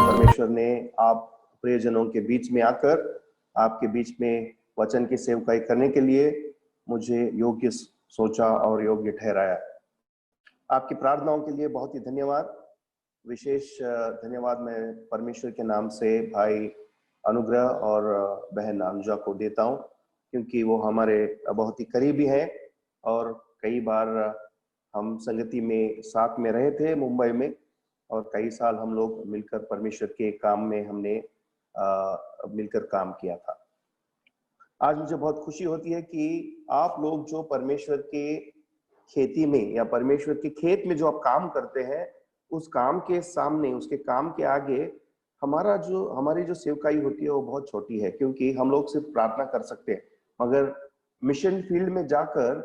परमेश्वर ने आप प्रियजनों के बीच में आकर आपके बीच में वचन की सेवकाई करने के लिए मुझे योग्य सोचा और योग्य ठहराया। आपकी प्रार्थनाओं के लिए बहुत ही धन्यवाद। विशेष धन्यवाद मैं परमेश्वर के नाम से भाई अनुग्रह और बहन अनुजा को देता हूं, क्योंकि वो हमारे बहुत ही करीबी हैं और कई बार हम संगति में साथ में रहे थे मुंबई में, और कई साल हम लोग मिलकर परमेश्वर के काम में हमने मिलकर काम किया था। आज मुझे बहुत खुशी होती है कि आप लोग जो परमेश्वर के खेती में या परमेश्वर के खेत में जो आप काम करते हैं, उस काम के सामने, उसके काम के आगे हमारी जो सेवकाई होती है वो बहुत छोटी है, क्योंकि हम लोग सिर्फ प्रार्थना कर सकते हैं, मगर मिशन फील्ड में जाकर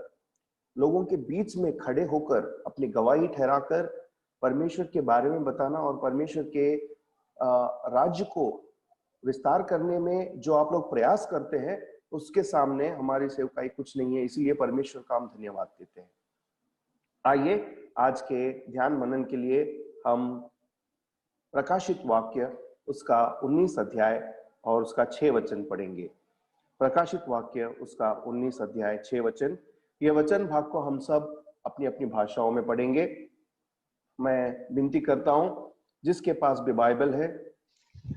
लोगों के बीच में खड़े होकर अपनी गवाही ठहराकर परमेश्वर के बारे में बताना और परमेश्वर के राज्य को विस्तार करने में जो आप लोग प्रयास करते हैं, उसके सामने हमारी सेवकाई कुछ नहीं है। इसलिए परमेश्वर का हम धन्यवाद देते हैं। आइए आज के ध्यान मनन के लिए हम प्रकाशित वाक्य उसका 19 अध्याय और उसका 6 वचन पढ़ेंगे। प्रकाशित वाक्य उसका 19 अध्याय 6 वचन। यह वचन भाग को हम सब अपनी अपनी भाषाओं में पढ़ेंगे। मैं विनती करता हूं जिसके पास भी बाइबल है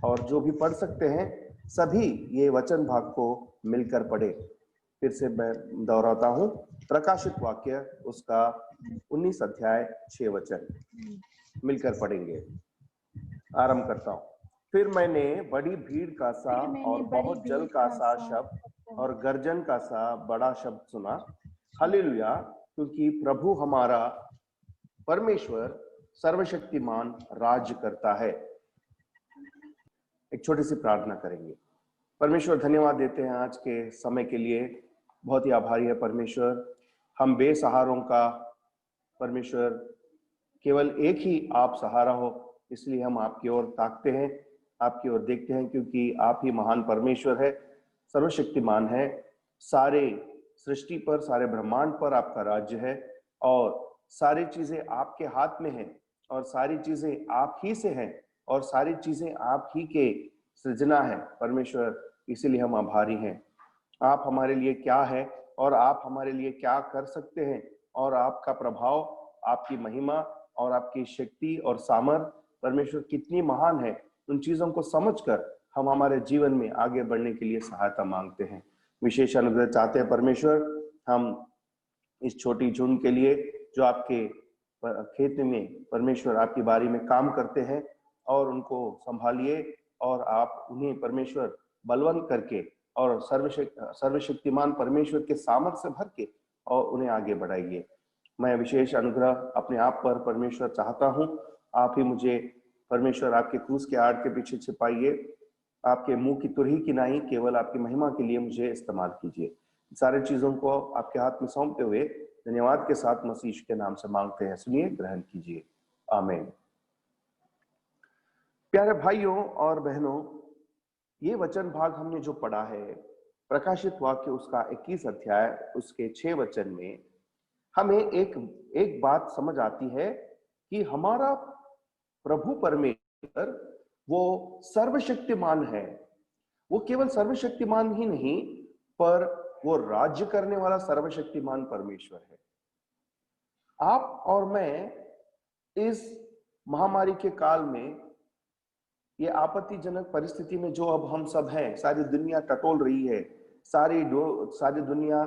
और जो भी पढ़ सकते हैं, सभी ये वचन भाग को मिलकर पढ़े। फिर से मैं दोहराता हूं, प्रकाशित वाक्य उसका 19 अध्याय 6 वचन मिलकर पढ़ेंगे। आरंभ करता हूं। फिर मैंने बड़ी भीड़ का सा और बहुत जल का सा शब्द और गर्जन का सा बड़ा शब्द सुना, हालेलुया, क्योंकि प्रभु हमारा परमेश्वर सर्वशक्तिमान राज्य करता है। एक छोटी सी प्रार्थना करेंगे। परमेश्वर, धन्यवाद देते हैं आज के समय के लिए, बहुत ही आभारी है परमेश्वर। हम बेसहारों का परमेश्वर केवल एक ही आप सहारा हो, इसलिए हम आपकी ओर ताकते हैं, आपकी ओर देखते हैं, क्योंकि आप ही महान परमेश्वर है, सर्वशक्तिमान है। सारे सृष्टि पर, सारे ब्रह्मांड पर आपका राज्य है और सारी चीजें आपके हाथ में हैं और सारी चीजें आप ही से हैं और सारी चीजें आप ही के सृजना है परमेश्वर। इसीलिए हम आभारी हैं। आप हमारे लिए क्या है और आप हमारे लिए क्या कर सकते हैं, और आपका प्रभाव, आपकी महिमा और आपकी शक्ति और सामर्थ परमेश्वर कितनी महान है, उन चीजों को समझकर हम हमारे जीवन में आगे बढ़ने के लिए सहायता मांगते हैं। विशेष अनुग्रह चाहते हैं परमेश्वर, हम इस छोटी झुंड के लिए जो आपके खेत में परमेश्वर आपकी बारी में काम करते हैं, और उनको संभालिए और आप उन्हें परमेश्वर बलवंत करके और सर्वशक्तिमान परमेश्वर के सामर्थ्य से भर के और उन्हें आगे बढ़ाइए। मैं विशेष अनुग्रह अपने आप पर परमेश्वर चाहता हूं। आप ही मुझे परमेश्वर आपके क्रूस के आड़ के पीछे छिपाइए, आपके मुंह की तुरही की नहीं, केवल आपकी महिमा के लिए मुझे इस्तेमाल कीजिए। सारी चीजों को आपके हाथ में सौंपते हुए धन्यवाद के साथ मसीह के नाम से मांगते हैं, सुनिए, ग्रहण कीजिए, आमीन। प्यारे भाइयों और बहनों, ये वचन भाग हमने जो पढ़ा है, प्रकाशित वाक्य उसका 21 अध्याय उसके 6 वचन में, हमें एक बात समझ आती है कि हमारा प्रभु परमेश्वर वो सर्वशक्तिमान है। वो केवल सर्वशक्तिमान ही नहीं, पर वो राज्य करने वाला सर्वशक्तिमान परमेश्वर है। आप और मैं इस महामारी के काल में, ये आपत्तिजनक परिस्थिति में जो अब हम सब हैं, सारी दुनिया टटोल रही है, सारी दुनिया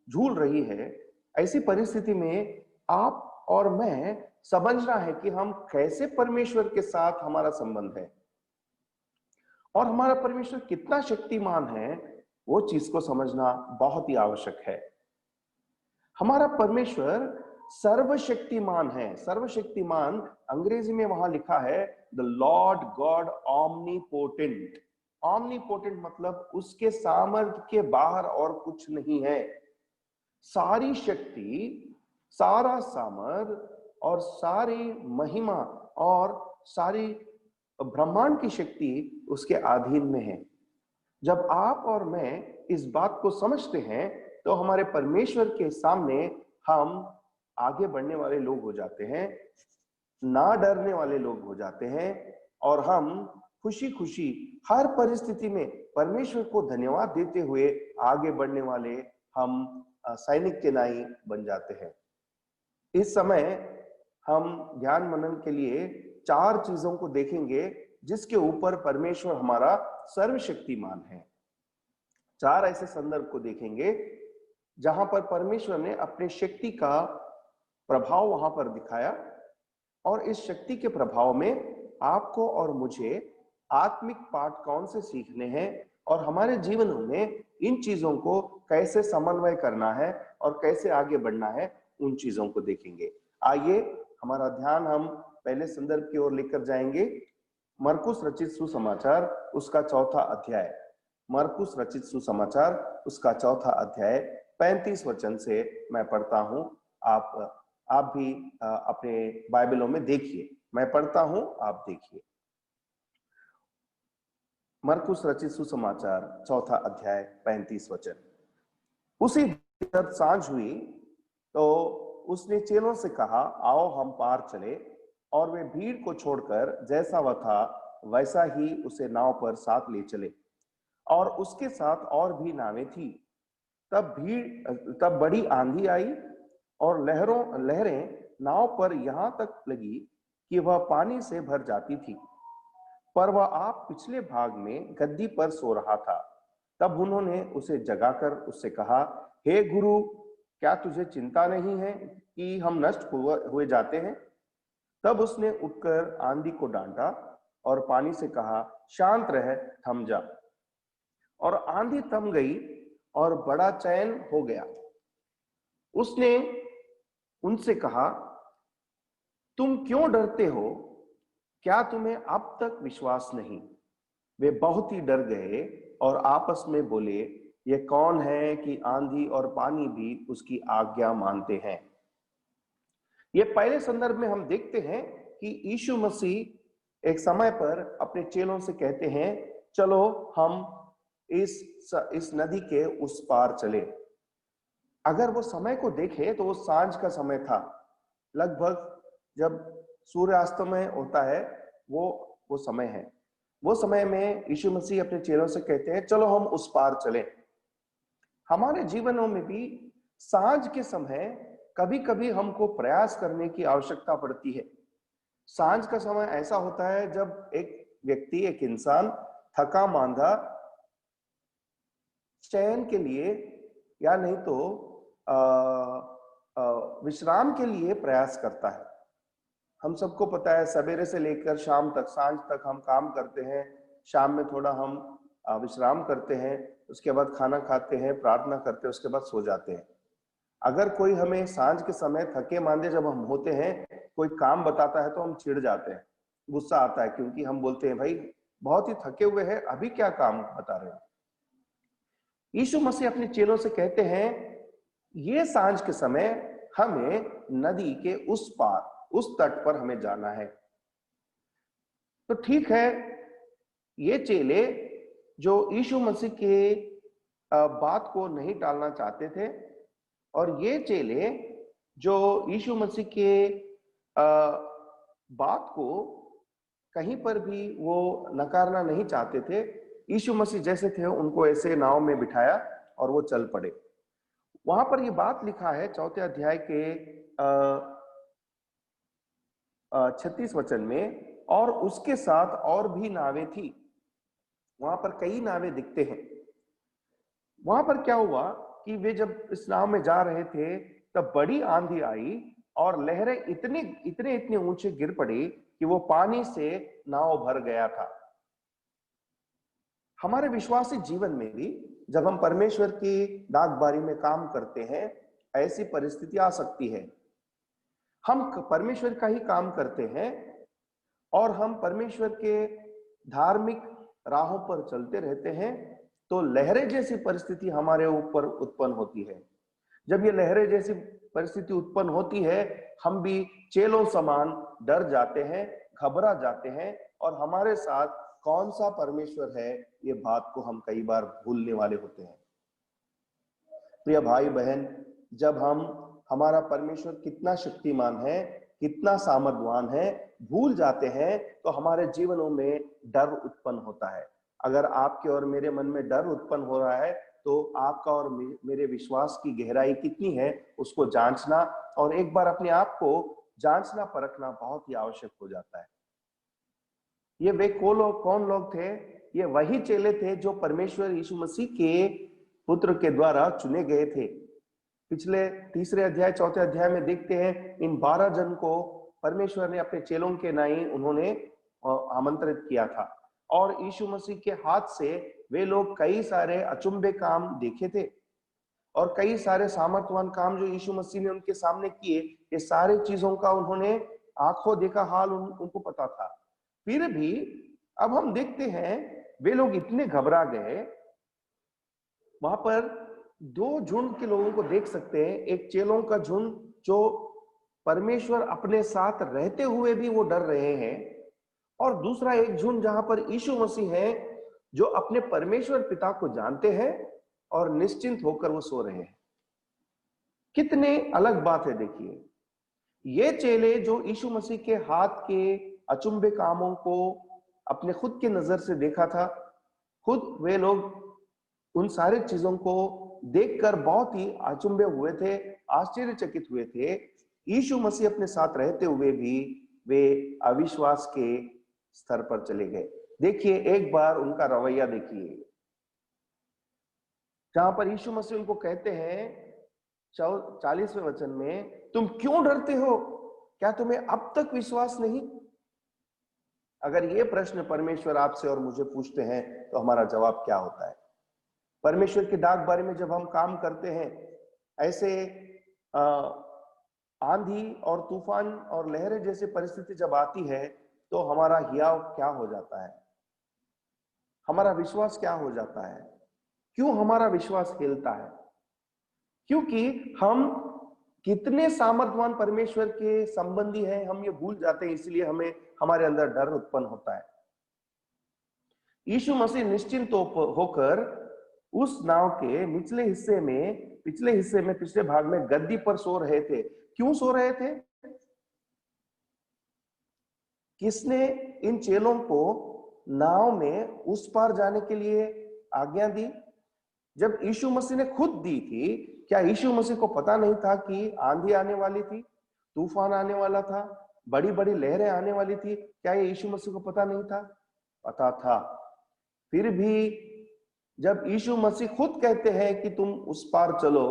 झूल रही है, ऐसी परिस्थिति में आप और मैं समझना है कि हम कैसे परमेश्वर के साथ हमारा संबंध है और हमारा परमेश्वर कितना शक्तिमान है, वो चीज को समझना बहुत ही आवश्यक है। हमारा परमेश्वर सर्वशक्तिमान है। सर्वशक्तिमान अंग्रेजी में वहां लिखा है द लॉर्ड गॉड ऑमनीपोटेंट। ऑमनीपोटेंट मतलब उसके सामर्थ्य के बाहर और कुछ नहीं है। सारी शक्ति, सारा सामर्थ और सारी महिमा और सारी ब्रह्मांड की शक्ति उसके अधीन में है। जब आप और मैं इस बात को समझते हैं तो हमारे परमेश्वर के सामने हम आगे बढ़ने वाले लोग हो जाते हैं, ना डरने वाले लोग हो जाते हैं, और हम खुशी खुशी हर परिस्थिति में परमेश्वर को धन्यवाद देते हुए आगे बढ़ने वाले हम सैनिक के नाई बन जाते हैं। इस समय हम ध्यान मनन के लिए 4 चीजों को देखेंगे जिसके ऊपर परमेश्वर हमारा सर्वशक्तिमान है। 4 ऐसे संदर्भ को देखेंगे जहां पर परमेश्वर ने अपने शक्ति का प्रभाव वहां पर दिखाया, और इस शक्ति के प्रभाव में आपको और मुझे आत्मिक पाठ कौन से सीखने हैं और हमारे जीवनों में इन चीजों को कैसे समन्वय करना है और कैसे आगे बढ़ना है, उन चीजों को देखेंगे। आइए हमारा ध्यान हम पहले संदर्भ की ओर लेकर जाएंगे। मरकुस रचित सुसमाचार उसका 4था अध्याय। मरकुस रचित सुसमाचार उसका 4था अध्याय 35 वचन से मैं पढ़ता हूं। आप भी अपने बाइबलों में देखिए, मैं पढ़ता हूं, आप देखिए। मरकुस रचित सुसमाचार 4था अध्याय 35 वचन। उसी जब सांझ हुई तो उसने चेलों से कहा, आओ हम पार चले, और वे भीड़ को छोड़कर जैसा वह था वैसा ही उसे नाव पर साथ ले चले, और उसके साथ और भी नावें थी। तब बड़ी आंधी आई और लहरें नाव पर यहां तक लगी कि वह पानी से भर जाती थी, पर वह आप पिछले भाग में गद्दी पर सो रहा था। तब उन्होंने उसे जगाकर उससे कहा, हे गुरु, क्या तुझे चिंता नहीं है कि हम नष्ट हुए जाते हैं? तब उसने उठकर आंधी को डांटा और पानी से कहा, शांत रह, थम जा। और आंधी थम गई और बड़ा चैन हो गया। उसने उनसे कहा, तुम क्यों डरते हो? क्या तुम्हें अब तक विश्वास नहीं? वे बहुत ही डर गए और आपस में बोले, ये कौन है कि आंधी और पानी भी उसकी आज्ञा मानते हैं? ये पहले संदर्भ में हम देखते हैं कि यीशु मसीह एक समय पर अपने चेलों से कहते हैं, चलो हम इस नदी के उस पार चले। अगर वो समय को देखें तो वो सांझ का समय था, लगभग जब सूर्यास्तमय होता है वो समय है। वो समय में यीशु मसीह अपने चेलों से कहते हैं, चलो हम उस पार चलें। हमारे जीवनों में भी सांझ के समय कभी कभी हमको प्रयास करने की आवश्यकता पड़ती है। सांझ का समय ऐसा होता है जब एक व्यक्ति, एक इंसान थका मांदा चयन के लिए या नहीं तो विश्राम के लिए प्रयास करता है। हम सबको पता है, सवेरे से लेकर शाम तक, सांझ तक हम काम करते हैं, शाम में थोड़ा हम विश्राम करते हैं, उसके बाद खाना खाते हैं, प्रार्थना करते हैं, उसके बाद सो जाते हैं। अगर कोई हमें सांझ के समय थके मांदे जब हम होते हैं कोई काम बताता है तो हम चिढ़ जाते हैं, गुस्सा आता है, क्योंकि हम बोलते हैं, भाई बहुत ही थके हुए हैं, अभी क्या काम बता रहे हो? यीशु मसीह अपने चेलों से कहते हैं, ये सांझ के समय हमें नदी के उस पार, उस तट पर हमें जाना है। तो ठीक है, ये चेले जो यीशु मसीह के बात को नहीं टालना चाहते थे, और ये चेले जो यीशु मसीह के बात को कहीं पर भी वो नकारना नहीं चाहते थे, यीशु मसीह जैसे थे उनको ऐसे नाव में बिठाया और वो चल पड़े। वहां पर ये बात लिखा है 4थे अध्याय के 36 वचन में, और उसके साथ और भी नावें थी। वहां पर कई नावें दिखते हैं। वहां पर क्या हुआ कि वे जब इस नाव में जा रहे थे तब बड़ी आंधी आई और लहरें इतने ऊंचे गिर पड़ी कि वो पानी से नाव भर गया था। हमारे विश्वासी जीवन में भी जब हम परमेश्वर की डाकबारी में काम करते हैं, ऐसी परिस्थिति आ सकती है। हम परमेश्वर का ही काम करते हैं और हम परमेश्वर के धार्मिक राहों पर चलते रहते हैं, तो लहरें जैसी परिस्थिति हमारे ऊपर उत्पन्न होती है। जब ये लहरें जैसी परिस्थिति उत्पन्न होती है, हम भी चेलों समान डर जाते हैं, घबरा जाते हैं और हमारे साथ कौन सा परमेश्वर है, ये बात को हम कई बार भूलने वाले होते हैं। प्रिय भाई बहन, जब हम हमारा परमेश्वर कितना शक्तिमान है, कितना सामर्थवान है भूल जाते हैं, तो हमारे जीवनों में डर उत्पन्न होता है। अगर आपके और मेरे मन में डर उत्पन्न हो रहा है, तो आपका और मेरे विश्वास की गहराई कितनी है उसको जांचना और एक बार अपने आप को जांचना परखना बहुत ही आवश्यक हो जाता है। ये वे कौन लोग थे? ये वही चेले थे जो परमेश्वर यीशु मसीह के पुत्र के द्वारा चुने गए थे। पिछले 3 अध्याय 4 अध्याय में देखते हैं, इन 12 जन को परमेश्वर ने अपने चेलों के नाई उन्होंने आमंत्रित किया था और यीशु मसीह के हाथ से वे लोग कई सारे अचंभे काम देखे थे और कई सारे सामर्थवान काम जो यीशु मसीह ने उनके सामने किए, ये सारे चीजों का उन्होंने आंखों देखा हाल उनको पता था। फिर भी अब हम देखते हैं वे लोग इतने घबरा गए। वहां पर 2 झुंड के लोगों को देख सकते हैं, एक चेलों का झुंड जो परमेश्वर अपने साथ रहते हुए भी वो डर रहे हैं, और दूसरा एक झुंड जहां पर यीशु मसीह है जो अपने परमेश्वर पिता को जानते हैं और निश्चिंत होकर वो सो रहे हैं। कितने अलग बात है। देखिए, ये चेले जो यीशु मसीह के हाथ के अचंभे कामों को अपने खुद के नजर से देखा था, खुद वे लोग उन सारे चीजों को देखकर बहुत ही अचंभे हुए थे, आश्चर्यचकित हुए थे। यीशु मसीह अपने साथ रहते हुए भी वे अविश्वास के स्तर पर चले गए। देखिए, एक बार उनका रवैया देखिए, जहां पर यीशु मसीह उनको कहते हैं 40वें वचन में, तुम क्यों डरते हो? क्या तुम्हें अब तक विश्वास नहीं? अगर ये प्रश्न परमेश्वर आपसे और मुझे पूछते हैं तो हमारा जवाब क्या होता है? परमेश्वर के डाक बारे में जब हम काम करते हैं, ऐसे आंधी और तूफान और लहरें जैसी परिस्थिति जब आती है, तो हमारा हियाव क्या हो जाता है? हमारा विश्वास क्या हो जाता है? क्यों हमारा विश्वास हिलता है? क्योंकि हम कितने सामर्थवान परमेश्वर के संबंधी हैं हम ये भूल जाते हैं, इसलिए हमें हमारे अंदर डर उत्पन्न होता है। यीशु मसीह निश्चिंत होकर उस नाव के पिछले हिस्से में पिछले भाग में गद्दी पर सो रहे थे। क्यों सो रहे थे? किसने इन चेलों को नाव में उस पार जाने के लिए आज्ञा दी? जब यीशु मसीह ने खुद दी थी, क्या यीशु मसीह को पता नहीं था कि आंधी आने वाली थी, तूफान आने वाला था, बड़ी बड़ी लहरें आने वाली थी? क्या ये यीशु मसीह को पता नहीं था? पता था। फिर भी जब यीशु मसीह खुद कहते हैं कि तुम उस पार चलो,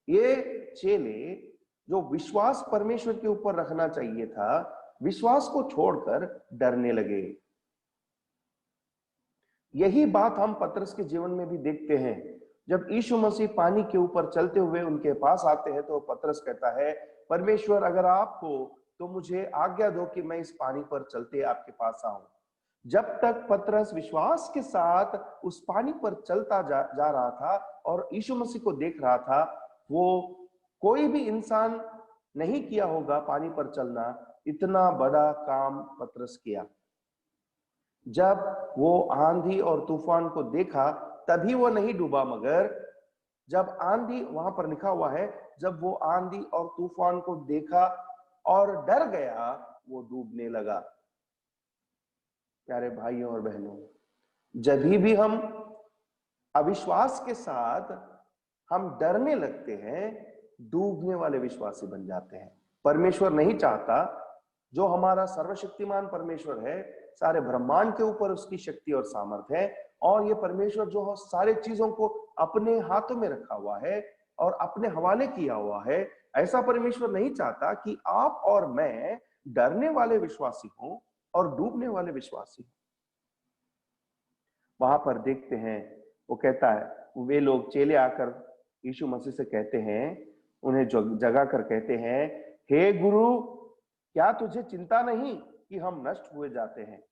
ये चेले जो विश्वास परमेश्वर के ऊपर रखना चाहिए था, विश्वास को छोड़कर डरने लगे। यही बात हम पतरस के जीवन में भी देखते हैं। जब यीशु मसीह पानी के ऊपर चलते हुए उनके पास आते हैं, तो पतरस कहता है, परमेश्वर अगर आप हो तो मुझे आज्ञा दो कि मैं इस पानी पर चलते आपके पास आऊं। जब तक पतरस विश्वास के साथ उस पानी पर चलता जा रहा था और यीशु मसीह को देख रहा था, वो कोई भी इंसान नहीं किया होगा पानी पर चलना, इतना बड़ा काम पतरस किया। जब वो आंधी और तूफान को देखा तभी वो नहीं डूबा, मगर जब आंधी, वहां पर लिखा हुआ है, जब वो आंधी और तूफान को देखा और डर गया, वो डूबने लगा। प्यारे भाइयों और बहनों, जब भी हम अविश्वास के साथ हम डरने लगते हैं, डूबने वाले विश्वासी बन जाते हैं। परमेश्वर नहीं चाहता, जो हमारा सर्वशक्तिमान परमेश्वर है, सारे ब्रह्मांड के ऊपर उसकी शक्ति और सामर्थ्य है, और ये परमेश्वर जो सारे चीजों को अपने हाथों में रखा हुआ है और अपने हवाले किया हुआ है, ऐसा परमेश्वर नहीं चाहता कि आप और मैं डरने वाले विश्वासी हों और डूबने वाले विश्वासी हों। वहां पर देखते हैं, वो कहता है, वे लोग चेले आकर यीशु मसीह से कहते हैं, उन्हें जगा कर कहते हैं, हे गुरु, क्या तुझे चिंता नहीं कि हम नष्ट हुए जाते हैं?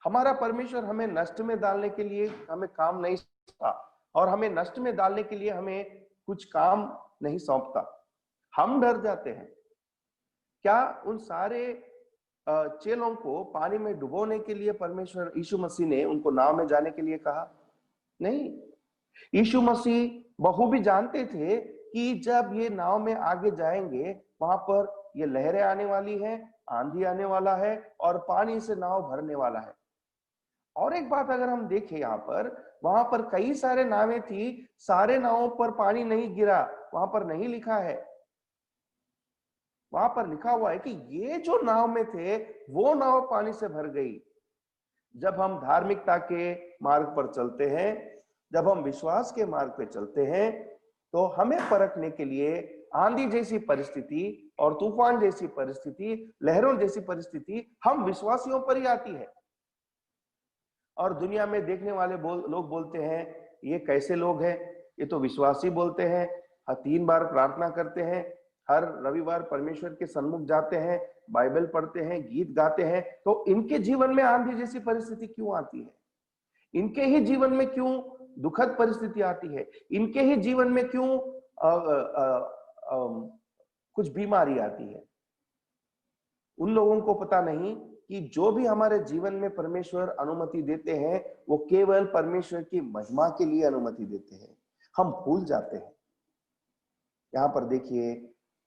हमारा परमेश्वर हमें नष्ट में डालने के लिए हमें काम नहीं सौंपता, और हमें नष्ट में डालने के लिए हमें कुछ काम नहीं सौंपता। हम डर जाते हैं। क्या उन सारे चेलों को पानी में डुबोने के लिए परमेश्वर यीशु मसीह ने उनको नाव में जाने के लिए कहा? नहीं। यीशु मसीह बखूबी जानते थे कि जब ये नाव में आगे जाएंगे वहां पर ये लहरें आने वाली हैं, आंधी आने वाला है और पानी से नाव भरने वाला है। और एक बात अगर हम देखें यहाँ पर, वहां पर कई सारे नावें थी, सारे नावों पर पानी नहीं गिरा, वहां पर नहीं लिखा है। वहां पर लिखा हुआ है कि ये जो नाव में थे वो नाव पानी से भर गई। जब हम धार्मिकता के मार्ग पर चलते हैं, जब हम विश्वास के मार्ग पे चलते हैं, तो हमें परखने के लिए आंधी जैसी परिस्थिति और तूफान जैसी परिस्थिति, लहरों जैसी परिस्थिति हम विश्वासियों पर ही आती है। और दुनिया में देखने वाले लोग बोलते हैं ये कैसे लोग हैं, ये तो विश्वासी बोलते हैं, 3 बार प्रार्थना करते हैं, हर रविवार परमेश्वर के सन्मुख जाते हैं, बाइबल पढ़ते हैं, गीत गाते हैं, तो इनके जीवन में आंधी जैसी परिस्थिति क्यों आती है? इनके ही जीवन में क्यों दुखद परिस्थिति आती है? इनके ही जीवन में क्यों कुछ बीमारी आती है? उन लोगों को पता नहीं कि जो भी हमारे जीवन में परमेश्वर अनुमति देते हैं वो केवल परमेश्वर की महिमा के लिए अनुमति देते हैं। हम भूल जाते हैं। यहाँ पर देखिए,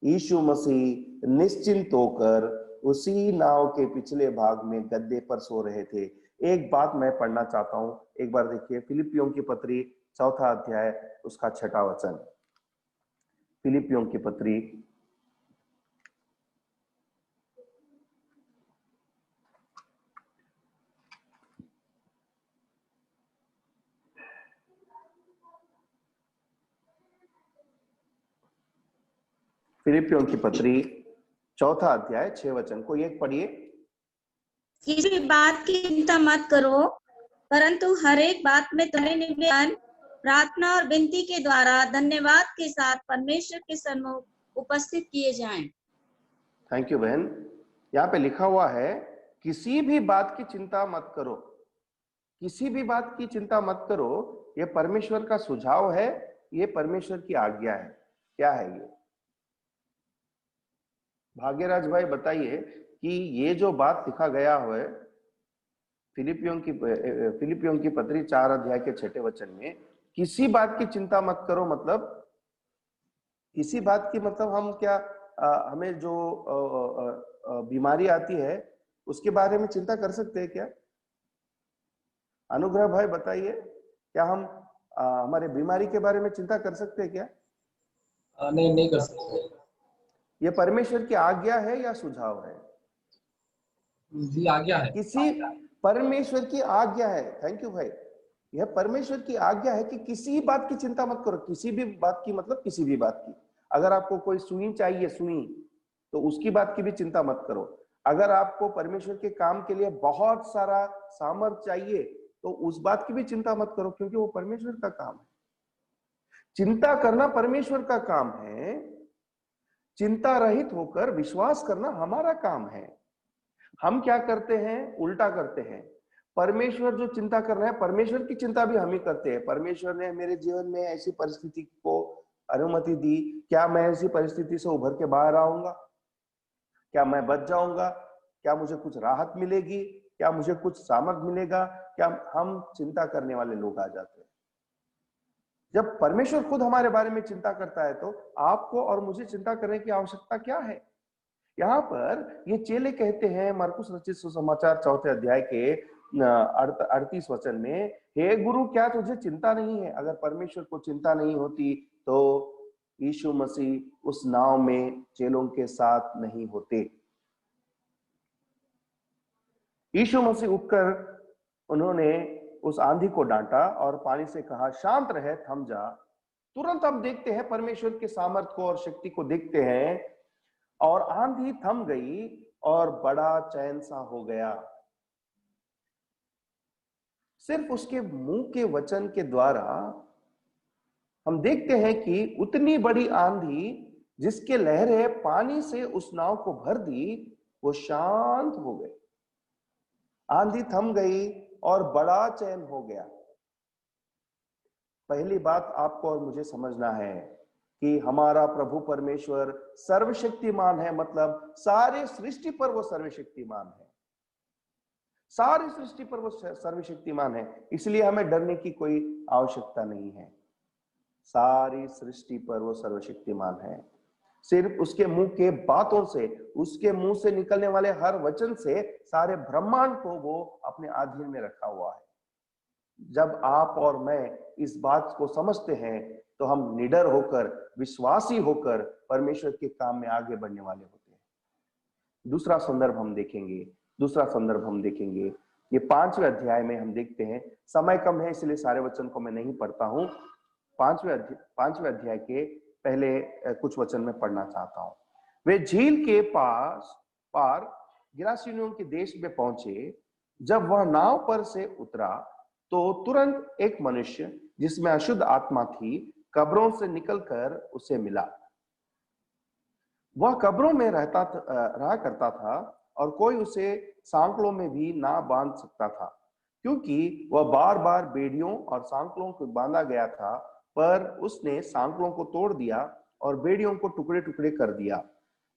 यीशु मसीह निश्चिंत होकर उसी नाव के पिछले भाग में गद्दे पर सो रहे थे। एक बात मैं पढ़ना चाहता हूं, एक बार देखिए, फिलिपियों की पत्री 4 अध्याय उसका 6 वचन। फिलिपियों की पत्री फिलिपियों की पत्री 4 अध्याय 6 वचन को एक पढ़िए। किसी बात की चिंता मत करो, परंतु हर एक बात में तुम्हारे निवेदन प्रार्थना और विनती के द्वारा धन्यवाद के साथ परमेश्वर के सन्मुख उपस्थित किए जाएं। थैंक यू बहन। यहाँ पे लिखा हुआ है किसी भी बात की चिंता मत करो। किसी भी बात की चिंता मत करो, ये परमेश्वर का सुझाव है, ये परमेश्वर की आज्ञा है। क्या है ये? भाग्यराज भाई बताइए कि ये जो बात लिखा गया है फिलिपियों की पत्री 4 अध्याय के 6 वचन में, किसी बात की चिंता मत करो, मतलब किसी बात की मतलब हम क्या हमें जो बीमारी आती है उसके बारे में चिंता कर सकते हैं क्या? अनुग्रह भाई बताइए, क्या हम हमारे बीमारी के बारे में चिंता कर सकते हैं क्या? नहीं कर सकते। ये परमेश्वर की आज्ञा है या सुझाव है? जी आज्ञा है। किसी परमेश्वर की आज्ञा है। थैंक यू भाई। यह परमेश्वर की आज्ञा है कि किसी बात की चिंता मत करो। किसी भी बात की मतलब किसी भी बात की। अगर आपको कोई सुई चाहिए, सुई, तो उसकी बात की भी चिंता मत करो। अगर आपको परमेश्वर के काम के लिए बहुत सारा सामर्थ चाहिए तो उस बात की भी चिंता मत करो, क्योंकि वो परमेश्वर का काम है। चिंता करना परमेश्वर का काम है, चिंता रहित होकर विश्वास करना हमारा काम है। हम क्या करते हैं? उल्टा करते हैं। परमेश्वर जो चिंता कर रहे हैं, परमेश्वर की चिंता भी हम ही करते हैं। परमेश्वर ने मेरे जीवन में ऐसी परिस्थिति को अनुमति दी, क्या मैं ऐसी परिस्थिति से उभर के बाहर आऊंगा? क्या मैं बच जाऊंगा? क्या मुझे कुछ राहत मिलेगी? क्या मुझे कुछ सामर्थ मिलेगा? क्या हम चिंता करने वाले लोग आ जाते हैं। जब परमेश्वर खुद हमारे बारे में चिंता करता है तो आपको और मुझे चिंता करने की आवश्यकता क्या है? यहाँ पर ये चेले कहते हैं, मरकुस रचित सुसमाचार 4 अध्याय के 38 वचन में, हे गुरु, क्या तुझे चिंता नहीं है? अगर परमेश्वर को चिंता नहीं होती तो यीशु मसीह उस नाव में चेलों के साथ नहीं होते। यीशु मसीह उठकर उन्होंने उस आंधी को डांटा और पानी से कहा, शांत रहे, थम जा। तुरंत हम देखते हैं परमेश्वर के सामर्थ को और शक्ति को देखते हैं, और आंधी थम गई और बड़ा चैन सा हो गया। सिर्फ उसके मुंह के वचन के द्वारा हम देखते हैं कि उतनी बड़ी आंधी जिसके लहरें पानी से उस नाव को भर दी, वो शांत हो गई। आंधी थम गई और बड़ा चैन हो गया। पहली बात आपको और मुझे समझना है, कि हमारा प्रभु परमेश्वर सर्वशक्तिमान है, मतलब सारे सृष्टि पर वो सर्वशक्तिमान है, सारी सृष्टि पर वो सर्वशक्तिमान है, इसलिए हमें डरने की कोई आवश्यकता नहीं है। सारी सृष्टि पर वो सर्वशक्तिमान है। सिर्फ उसके मुंह के बातों से, उसके मुंह से निकलने वाले हर वचन से सारे ब्रह्मांड को वो अपने अधीन में रखा हुआ है। जब आप और मैं इस बात को समझते हैं तो हम निडर होकर, विश्वासी होकर परमेश्वर के काम में आगे बढ़ने वाले होते हैं। दूसरा संदर्भ हम देखेंगे, ये 5वें अध्याय में हम देखते हैं। समय कम है इसलिए सारे वचन को मैं नहीं पढ़ता हूं। 5वें अध्याय के पहले कुछ वचन में पढ़ना चाहता हूं। वे झील के पार गिरासेनियों के देश में पहुंचे। जब वह नाव पर से उतरा तो तुरंत एक मनुष्य जिसमें अशुद्ध आत्मा थी कब्रों से निकलकर उसे मिला। वह कब्रों में रहा करता था और कोई उसे सांकलों में भी ना बांध सकता था, क्योंकि वह बार बार बेड़ियों और सांकलों को बांधा गया था। पर उसने सांकलों को तोड़ दिया और बेड़ियों को टुकड़े टुकड़े कर दिया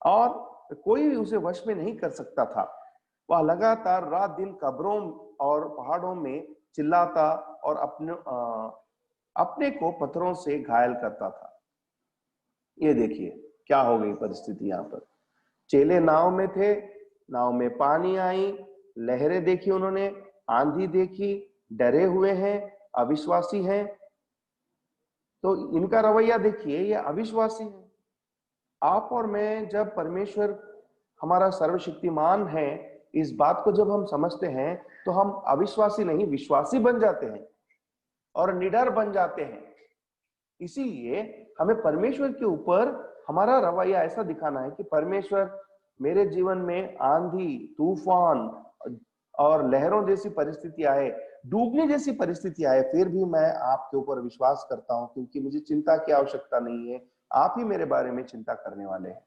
और कोई उसे वश में नहीं कर सकता था। वह लगातार रात दिन कब्रों और पहाड़ों में चिल्लाता और अपने को पत्थरों से घायल करता था। ये देखिए क्या हो गई परिस्थिति। यहाँ पर चेले नाव में थे, नाव में पानी आई, लहरें देखी उन्होंने, आंधी देखी, डरे हुए हैं, अविश्वासी हैं। तो इनका रवैया देखिए, ये अविश्वासी है। आप और मैं जब परमेश्वर हमारा सर्वशक्तिमान है, इस बात को जब हम समझते हैं तो हम अविश्वासी नहीं, विश्वासी बन जाते हैं और निडर बन जाते हैं। इसीलिए हमें परमेश्वर के ऊपर हमारा रवैया ऐसा दिखाना है कि परमेश्वर मेरे जीवन में आंधी, तूफान और लहरों जैसी परिस्थिति आए, डूबने जैसी परिस्थिति आए, फिर भी मैं आपके ऊपर विश्वास करता हूं, क्योंकि मुझे चिंता की आवश्यकता नहीं है, आप ही मेरे बारे में चिंता करने वाले हैं।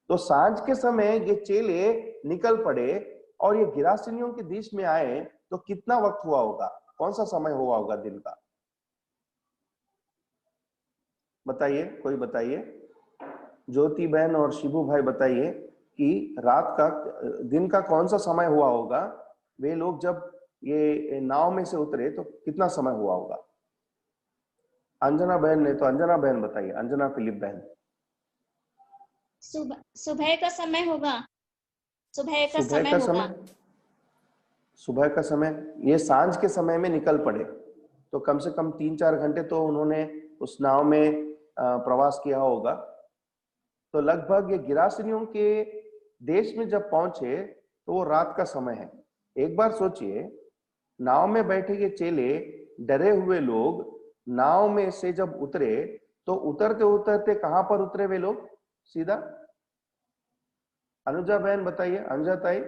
तो सांझ के समय ये चेले निकल पड़े और ये गिरासेनियों के देश में आए। तो कितना वक्त हुआ होगा, कौन सा समय हुआ होगा दिन का? बताइए, कोई बताइए, ज्योति बहन और शिबू भाई बताइए कि रात का, दिन का कौन सा समय हुआ होगा? वे लोग जब ये नाव में से उतरे तो कितना समय हुआ होगा? अंजना बहन ने तो अंजना बहन बताइए, अंजना फिलिप बहन। सुबह का समय होगा। सुबह का समय। ये सांझ के समय में निकल पड़े, तो कम से कम 3-4 घंटे तो उन्होंने उस नाव में प्रवास किया होगा। तो लगभग ये गिरासेनियों के देश में जब पहुंचे तो वो रात का समय है। एक बार सोचिए, नाव में बैठे ये चेले, डरे हुए लोग नाव में से जब उतरे तो उतरते उतरते कहां पर उतरे वे लोग? सीधा अनुजा बहन बताइए, अनुजा ताई।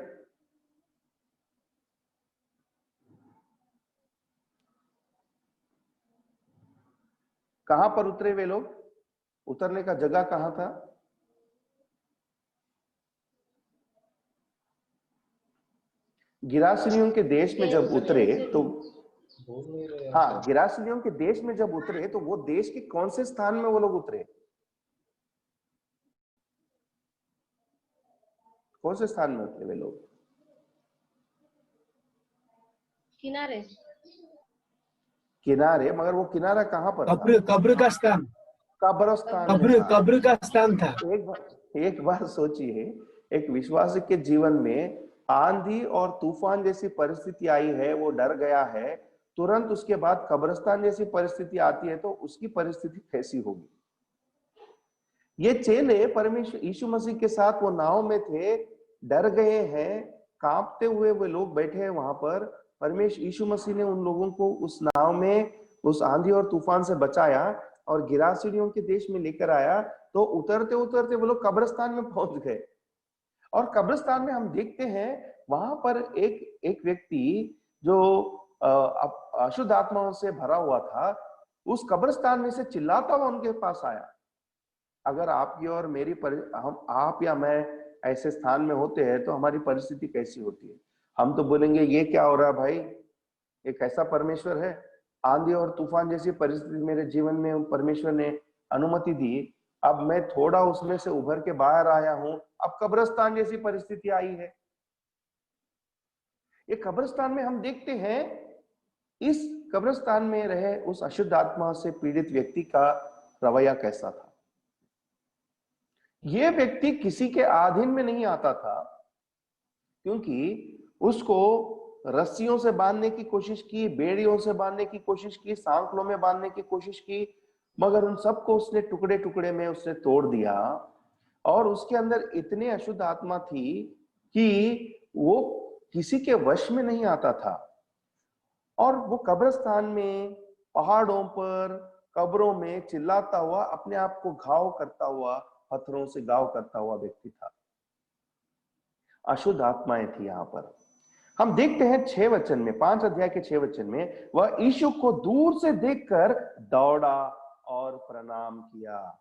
कहां पर उतरे वे लोग? उतरने का जगह कहां था? गिरासेनियों के देश में जब उतरे तो, हाँ, गिरासेनियों के देश में जब उतरे तो वो देश के कौन से स्थान में वो लोग उतरे? कौन से स्थान में उतरे वे लोग? किनारे। मगर वो किनारा कहां पर था? कब्र का स्थान, कब्र का स्थान था। एक बार सोचिए, एक विश्वासी के जीवन में आंधी और तूफान जैसी परिस्थिति आई है, वो डर गया है, तुरंत उसके बाद कब्रिस्तान जैसी परिस्थिति आती है, तो उसकी परिस्थिति कैसी होगी? ये चेले परमेश्वर यीशु मसीह के साथ वो नाव में थे, डर गए हैं, कांपते हुए वे लोग बैठे हैं वहां पर। परमेश्वर यीशु मसीह ने उन लोगों को उस नाव में उस आंधी और तूफान से बचाया और गिरासेनियों के देश में लेकर आया। तो उतरते उतरते वो लोग कब्रिस्तान में पहुंच गए और कब्रिस्तान में हम देखते हैं वहां पर एक व्यक्ति जो अशुद्ध आत्माओं से भरा हुआ था, उस कब्रिस्तान में से चिल्लाता हुआ उनके पास आया। अगर आपकी और मेरी आप या मैं ऐसे स्थान में होते हैं तो हमारी परिस्थिति कैसी होती है? हम तो बोलेंगे ये क्या हो रहा है भाई, एक ऐसा परमेश्वर है? आंधी और तूफान जैसी परिस्थिति मेरे जीवन में परमेश्वर ने अनुमति दी, अब मैं थोड़ा उसमें से उभर के बाहर आया हूं, अब कब्रिस्तान जैसी परिस्थिति आई है। ये कब्रिस्तान में हम देखते हैं, इस कब्रिस्तान में रहे उस अशुद्ध आत्मा से पीड़ित व्यक्ति का रवैया कैसा था। यह व्यक्ति किसी के अधीन में नहीं आता था, क्योंकि उसको रस्सियों से बांधने की कोशिश की, बेड़ियों से बांधने की कोशिश की, सांकलों में बांधने की कोशिश की, मगर उन सबको उसने टुकड़े टुकड़े में उसने तोड़ दिया। और उसके अंदर इतने अशुद्ध आत्मा थी कि वो किसी के वश में नहीं आता था। और वो कब्रिस्तान में, पहाड़ों पर, कब्रों में चिल्लाता हुआ, अपने आप को घाव करता हुआ, पत्थरों से घाव करता हुआ व्यक्ति था। अशुद्ध आत्माएं थी। यहां पर हम देखते हैं 6 वचन में, 5 अध्याय के 6 वचन में, वह यीशु को दूर से देखकर दौड़ा और प्रणाम किया।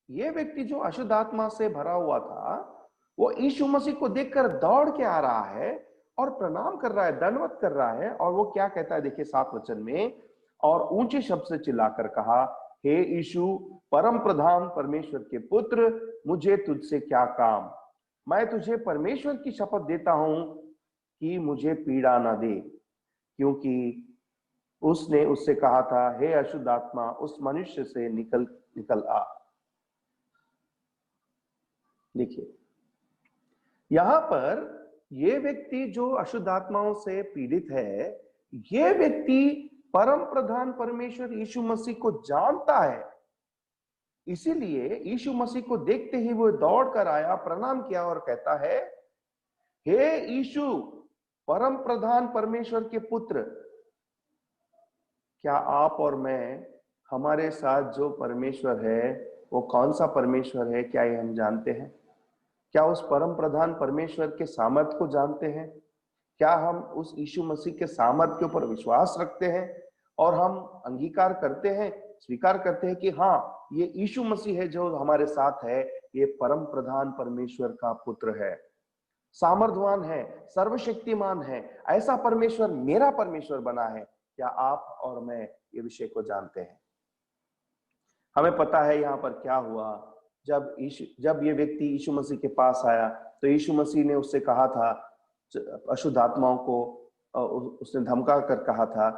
यह व्यक्ति जो अशुद्ध आत्मा से भरा हुआ था, वो यीशु मसीह को देखकर दौड़ के आ रहा है और प्रणाम कर रहा है, दंडवत कर रहा है। और वो क्या कहता है, देखिए 7 वचन में, और ऊंचे शब्द से चिल्लाकर कहा, हे यीशु, परम प्रधान परमेश्वर के पुत्र, मुझे तुझसे क्या काम? मैं तुझे परमेश्वर की शपथ देता हूं कि मुझे पीड़ा ना दे। क्योंकि उसने उससे कहा था, हे अशुद्ध आत्मा, उस मनुष्य से निकल आ। देखिए यहां पर यह व्यक्ति जो अशुद्ध आत्माओं से पीड़ित है, यह व्यक्ति परम प्रधान परमेश्वर यीशु मसीह को जानता है। इसीलिए यीशु मसीह को देखते ही वो दौड़ कर आया, प्रणाम किया और कहता है, हे यीशु, परम प्रधान परमेश्वर के पुत्र। क्या आप और मैं, हमारे साथ जो परमेश्वर है वो कौन सा परमेश्वर है, क्या ये हम जानते हैं? क्या उस परम प्रधान परमेश्वर के सामर्थ्य को जानते हैं? क्या हम उस यीशु मसीह के सामर्थ्य के ऊपर विश्वास रखते हैं और हम अंगीकार करते हैं, स्वीकार करते हैं कि हाँ, ये यीशु मसीह है जो हमारे साथ है, ये परम प्रधान परमेश्वर का पुत्र है, सामर्थ्यवान है, सर्वशक्तिमान है, ऐसा परमेश्वर मेरा परमेश्वर बना है। क्या आप और मैं ये विषय को जानते हैं? हमें पता है यहाँ पर क्या हुआ। जब ये व्यक्ति यीशु मसीह के पास आया, तो यीशु मसीह ने उससे कहा था, अशुद्ध आत्माओं को उसने धमका कर कहा था,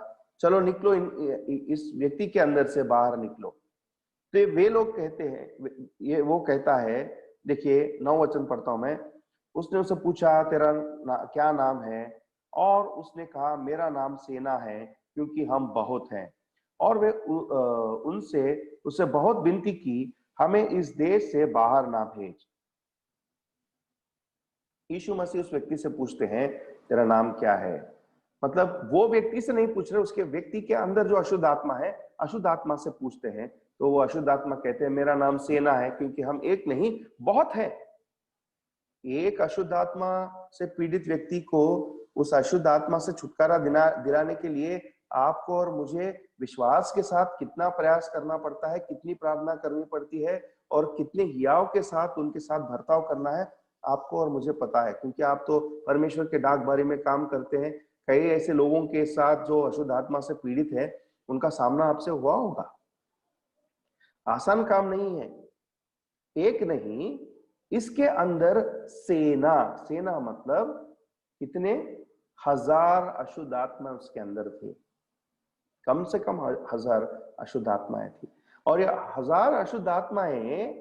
चलो निकलो, इस व्यक्ति के अंदर से बाहर निकलो। तो वे लोग कहते हैं, ये वो कहता है, देखिए 9 वचन पढ़ता हूं मैं। उसने उससे पूछा, तेरा क्या नाम है? और उसने कहा, मेरा नाम सेना है, क्योंकि हम बहुत हैं। और वे उससे बहुत विनती की, हमें इस देश से बाहर ना भेज। यीशु मसीह उस व्यक्ति से पूछते हैं, तेरा नाम क्या है? मतलब वो व्यक्ति से नहीं पूछ रहे, उसके व्यक्ति के अंदर जो अशुद्ध आत्मा है, अशुद्ध आत्मा से पूछते हैं। तो वो अशुद्ध आत्मा कहते हैं, मेरा नाम सेना है, क्योंकि हम एक नहीं बहुत है। एक अशुद्ध आत्मा से पीड़ित व्यक्ति को उस अशुद्ध आत्मा से छुटकारा दिलाने के लिए आपको और मुझे विश्वास के साथ कितना प्रयास करना पड़ता है, कितनी प्रार्थना करनी पड़ती है, और कितने हियाव के साथ उनके साथ बर्ताव करना है, आपको और मुझे पता है। क्योंकि आप तो परमेश्वर के डाकबारी में काम करते हैं। कई ऐसे लोगों के साथ जो अशुद्ध आत्मा से पीड़ित है, उनका सामना आपसे हुआ होगा। आसान काम नहीं है। एक नहीं, इसके अंदर सेना मतलब कितने हजार अशुद्ध आत्मा उसके अंदर थे। कम से कम 1000 अशुद्ध आत्माएं थी। और ये 1000 अशुद्ध आत्माएं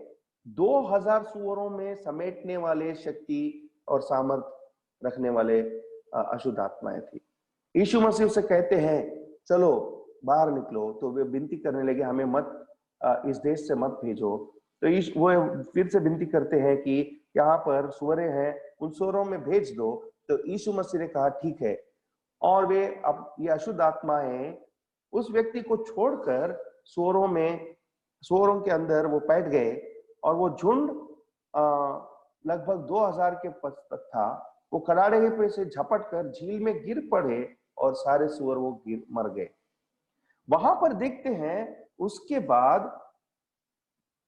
2000 सुअरों में समेटने वाले शक्ति और सामर्थ्य रखने वाले अशुद्ध आत्माएं थी। यीशु मसीह उसे कहते हैं, चलो बाहर निकलो। तो वे विनती करने लगे, हमें मत इस देश से मत भेजो। तो वो फिर से विनती करते हैं कि यहाँ पर सुअरें हैं, उन सुअरों में भेज दो। तो यीशु मसीह ने कहा, ठीक है। और वे अब ये अशुद्ध आत्माएं उस व्यक्ति को छोड़कर सुअरों के अंदर वो बैठ गए। और वो झुंड लगभग 2000 के तक था। वो कनाड़े पे से झपट कर झील में गिर पड़े और सारे सुअर वो मर गए। वहां पर देखते हैं, उसके बाद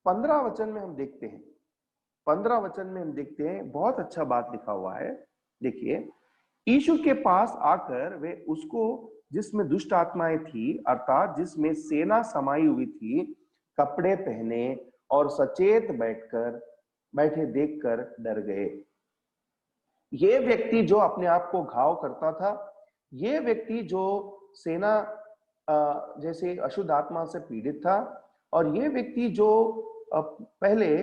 15 वचन में हम देखते हैं, 15 वचन में हम देखते हैं, बहुत अच्छा बात लिखा हुआ है। देखिए, यीशु के पास आकर वे उसको जिसमें दुष्ट आत्माएं थी, अर्थात जिसमें सेना समाई हुई थी, कपड़े पहने और सचेत बैठे देखकर डर गए। ये व्यक्ति जो अपने आप को घाव करता था, ये व्यक्ति जो सेना जैसे अशुद्ध आत्मा से पीड़ित था, और ये व्यक्ति जो पहले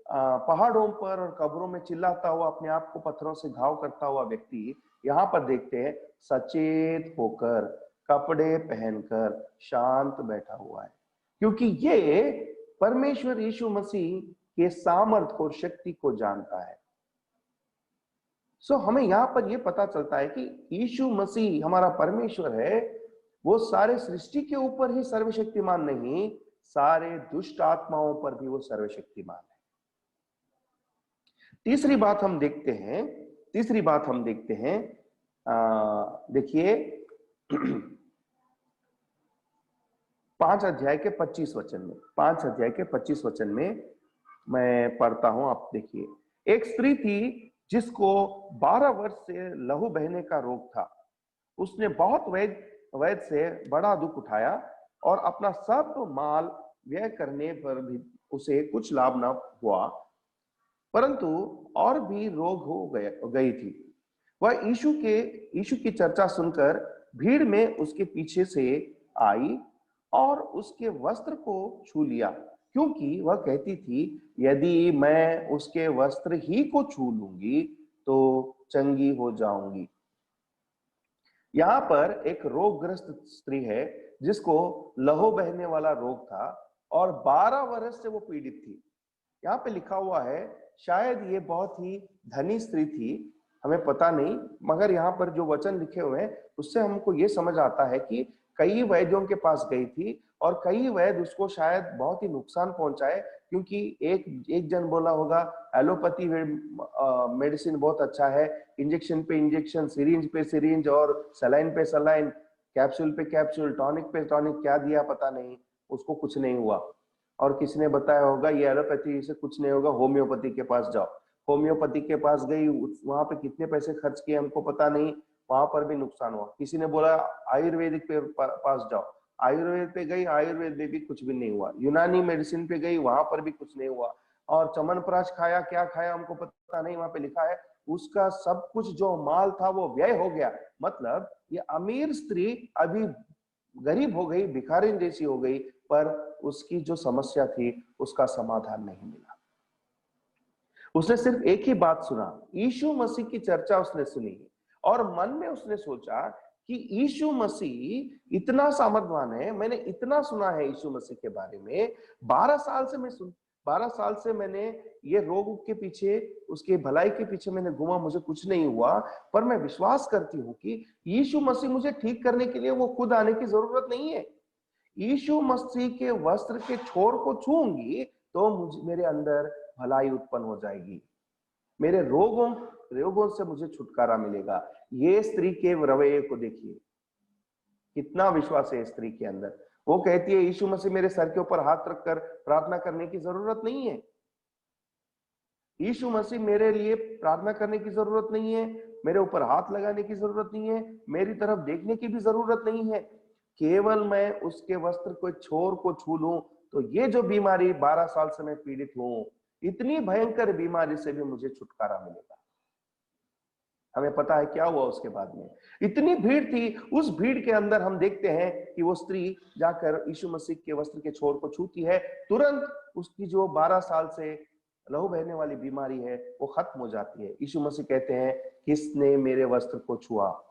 पहाड़ों पर और कब्रों में चिल्लाता हुआ अपने आप को पत्थरों से घाव करता हुआ व्यक्ति, यहाँ पर देखते हैं सचेत होकर, कपड़े पहनकर शांत बैठा हुआ है, क्योंकि ये परमेश्वर यीशु मसीह के सामर्थ और शक्ति को जानता है। हमें यहाँ पर यह पता चलता है कि यीशु मसीह हमारा परमेश्वर है, वो सारे सृष्टि के ऊपर ही सर्वशक्तिमान नहीं, सारे दुष्ट आत्माओं पर भी वो सर्वशक्तिमान है। तीसरी बात हम देखते हैं, देखिए 5 अध्याय के 25 वचन में मैं पढ़ता हूं, आप देखिए। एक स्त्री थी जिसको 12 वर्ष से लहू बहने का रोग था। उसने बहुत वैद्य से बड़ा दुख उठाया और अपना सब माल व्यय करने पर भी उसे कुछ लाभ न हुआ, परंतु और भी रोग हो गई थी। वह यीशु की चर्चा सुनकर भीड़ में उसके पीछे से आई और उसके वस्त्र को छू लिया, क्योंकि वह कहती थी, यदि मैं उसके वस्त्र ही को छू लूंगी तो चंगी हो जाऊंगी। यहाँ पर एक रोगग्रस्त स्त्री है जिसको लहू बहने वाला रोग था और 12 वर्ष से वो पीड़ित थी। यहाँ पे लिखा हुआ है, शायद ये बहुत ही धनी स्त्री थी, हमें पता नहीं, मगर यहाँ पर जो वचन लिखे हुए हैं उससे हमको ये समझ आता है कि कई वैद्यों के पास गई थी और कई वैद्य उसको शायद बहुत ही नुकसान पहुंचाए, क्योंकि एक जन बोला होगा एलोपैथी मेडिसिन बहुत अच्छा है, इंजेक्शन पे इंजेक्शन, सिरिंज पे सिरिंज और सलाइन पे सलाइन, कैप्सूल पे कैप्सूल, टॉनिक पे टॉनिक, क्या दिया पता नहीं, उसको कुछ नहीं हुआ। और किसी ने बताया होगा ये एलोपैथी से कुछ नहीं होगा, होम्योपैथी के पास जाओ। होम्योपैथी के पास गई, वहां पे कितने पैसे खर्च किए हमको पता नहीं, वहां पर भी नुकसान हुआ। किसी ने बोला आयुर्वेदिक पे पास जाओ, आयुर्वेद पे गई, आयुर्वेद में भी कुछ भी नहीं हुआ। यूनानी मेडिसिन पे गई, वहां पर भी कुछ नहीं हुआ। और चमनप्राश खाया, क्या खाया हमको पता नहीं, वहां पे लिखा है उसका सब कुछ जो माल था वो व्यय हो गया। मतलब ये अमीर स्त्री अभी गरीब हो गई, भिखारिन जैसी हो गई, पर उसकी जो समस्या थी उसका समाधान नहीं मिला। उसने सिर्फ एक ही बात सुना, यीशु मसीह की चर्चा उसने सुनी और मन में उसने सोचा कि यीशु मसीह इतना सामर्थवान है, मैंने इतना सुना है यीशु मसीह के बारे में, 12 साल से मैंने ये रोग के पीछे, उसके भलाई के पीछे मैंने घूमा, मुझे कुछ नहीं हुआ, पर मैं विश्वास करती हूँ कि यीशु मसीह मुझे ठीक करने के लिए वो खुद आने की जरूरत नहीं है। यीशु मसीह के वस्त्र के छोर को छूंगी तो मेरे अंदर भलाई उत्पन्न हो जाएगी, मेरे रोगों से मुझे छुटकारा मिलेगा। ये स्त्री के रवैये को देखिए, कितना विश्वास है स्त्री के अंदर। वो कहती है यीशु मसीह मेरे सर के ऊपर हाथ रखकर प्रार्थना करने की जरूरत नहीं है, यीशु मसीह मेरे लिए प्रार्थना करने की जरूरत नहीं है, मेरे ऊपर हाथ लगाने की जरूरत नहीं है, मेरी तरफ देखने की भी जरूरत नहीं है, केवल मैं उसके वस्त्र को छोर को छू लूं तो ये जो बीमारी 12 साल से मैं पीड़ित हूं, इतनी भयंकर बीमारी से भी मुझे छुटकारा मिलेगा। हमें पता है क्या हुआ उसके बाद में, इतनी भीड़ थी, उस भीड़ के अंदर हम देखते हैं कि वो स्त्री जाकर यीशु मसीह के वस्त्र के छोर को छूती है, तुरंत उसकी जो 12 साल से लहू बहने वाली बीमारी है वो खत्म हो जाती है। यीशु मसीह कहते हैं, किसने मेरे वस्त्र को छुआ?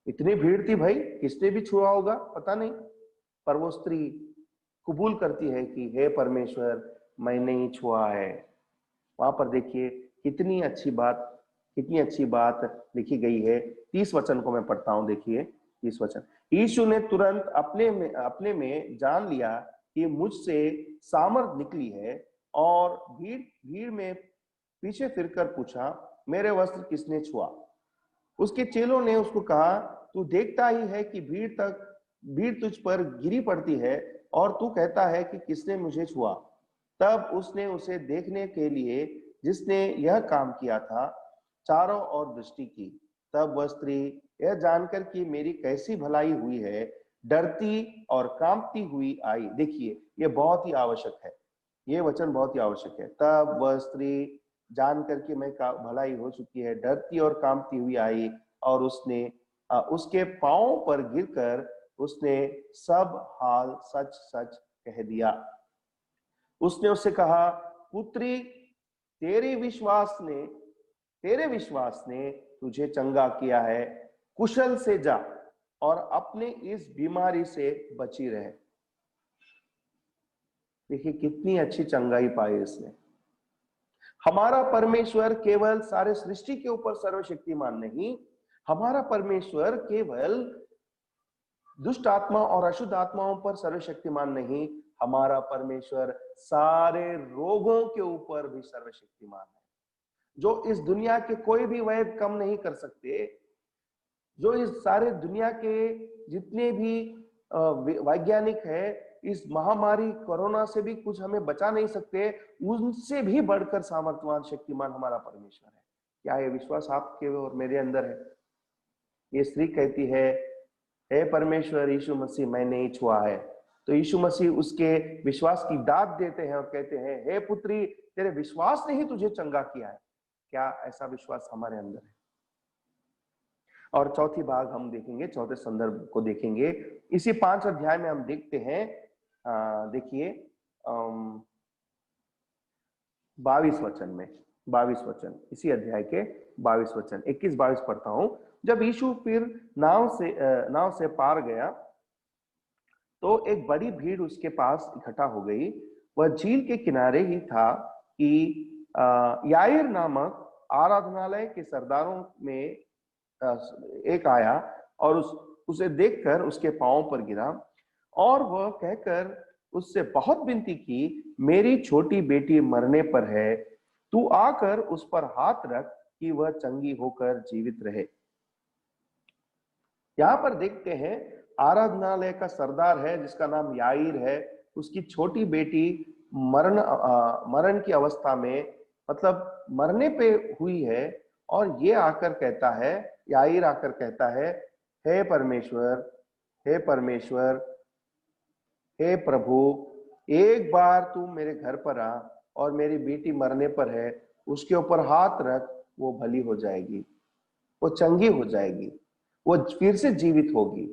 इतनी भीड़ थी भाई, किसने भी छुआ होगा पता नहीं, पर वो स्त्री कबूल करती है कि हे परमेश्वर मैंने ही छुआ है। वहां पर देखिए कितनी अच्छी बात लिखी गई है। 30 वचन को मैं पढ़ता हूं, देखिए 30 वचन। यीशु ने तुरंत अपने में जान लिया कि मुझसे सामर्थ निकली है और भीड़ में पीछे फिरकर पूछा, मेरे वस्त्र किसने छुआ? उसके चेलों ने उसको कहा, तू देखता ही है कि भीड़ तुझ पर गिरी पड़ती है और तू कहता है कि किसने मुझे छुआ? तब उसने उसे देखने के लिए जिसने यह काम किया था चारों ओर दृष्टि की, तब वह स्त्री यह जानकर कि मेरी कैसी भलाई हुई है, डरती और कांपती हुई आई। देखिए, ये बहुत ही आवश्यक है, ये वचन बहुत ही आवश्यक है। तब वह स्त्री जानकर कि मैं भलाई हो चुकी है, डरती और कांपती हुई आई, और उसने उसके पांव पर गिरकर उसने सब हाल सच सच कह दिया। उसने उससे कहा, पुत्री, तेरे विश्वास ने तुझे चंगा किया है, कुशल से जा और अपने इस बीमारी से बची रहे। देखिए कितनी अच्छी चंगाई पाई इसने। हमारा परमेश्वर केवल सारे सृष्टि के ऊपर सर्वशक्तिमान नहीं, हमारा परमेश्वर केवल दुष्ट आत्मा और अशुद्ध आत्माओं पर सर्वशक्तिमान नहीं, हमारा परमेश्वर सारे रोगों के ऊपर भी सर्वशक्तिमान है। जो इस दुनिया के कोई भी वैद्य कम नहीं कर सकते, जो इस सारे दुनिया के जितने भी वैज्ञानिक है इस महामारी कोरोना से भी कुछ हमें बचा नहीं सकते, उनसे भी बढ़कर सामर्थ्यवान शक्तिमान हमारा परमेश्वर है। क्या ये विश्वास आपके और मेरे अंदर है? ये स्त्री कहती है, हे परमेश्वर यीशु मसीह, मैं नहीं छुआ है। तो यीशु मसीह उसके विश्वास की दाद देते हैं और कहते हैं, हे पुत्री, तेरे विश्वास ने ही तुझे चंगा किया है। क्या ऐसा विश्वास हमारे अंदर है? और चौथी भाग हम देखेंगे, चौथे संदर्भ को देखेंगे इसी 5 अध्याय में। हम देखते हैं, देखिए 22 वचन में, 22 वचन, इसी अध्याय के 22 वचन, 21-22 पढ़ता हूं। जब यीशु फिर नाव से पार गया तो एक बड़ी भीड़ उसके पास इकट्ठा हो गई। वह झील के किनारे ही था कि याईर नामक आराधनालय के सरदारों में एक आया और उसे देखकर उसके पांव पर गिरा और वह कहकर उससे बहुत विनती की, मेरी छोटी बेटी मरने पर है, तू आकर उस पर हाथ रख कि वह चंगी होकर जीवित रहे। यहां पर देखते हैं आराधनालय का सरदार है जिसका नाम याईर है, उसकी छोटी बेटी मरण की अवस्था में, मतलब मरने पे हुई है, और ये आकर कहता है, याईर आकर कहता है, हे परमेश्वर, हे परमेश्वर, हे प्रभु, एक बार तू मेरे घर पर आ और मेरी बेटी मरने पर है, उसके ऊपर हाथ रख, वो भली हो जाएगी, वो चंगी हो जाएगी, वो फिर से जीवित होगी।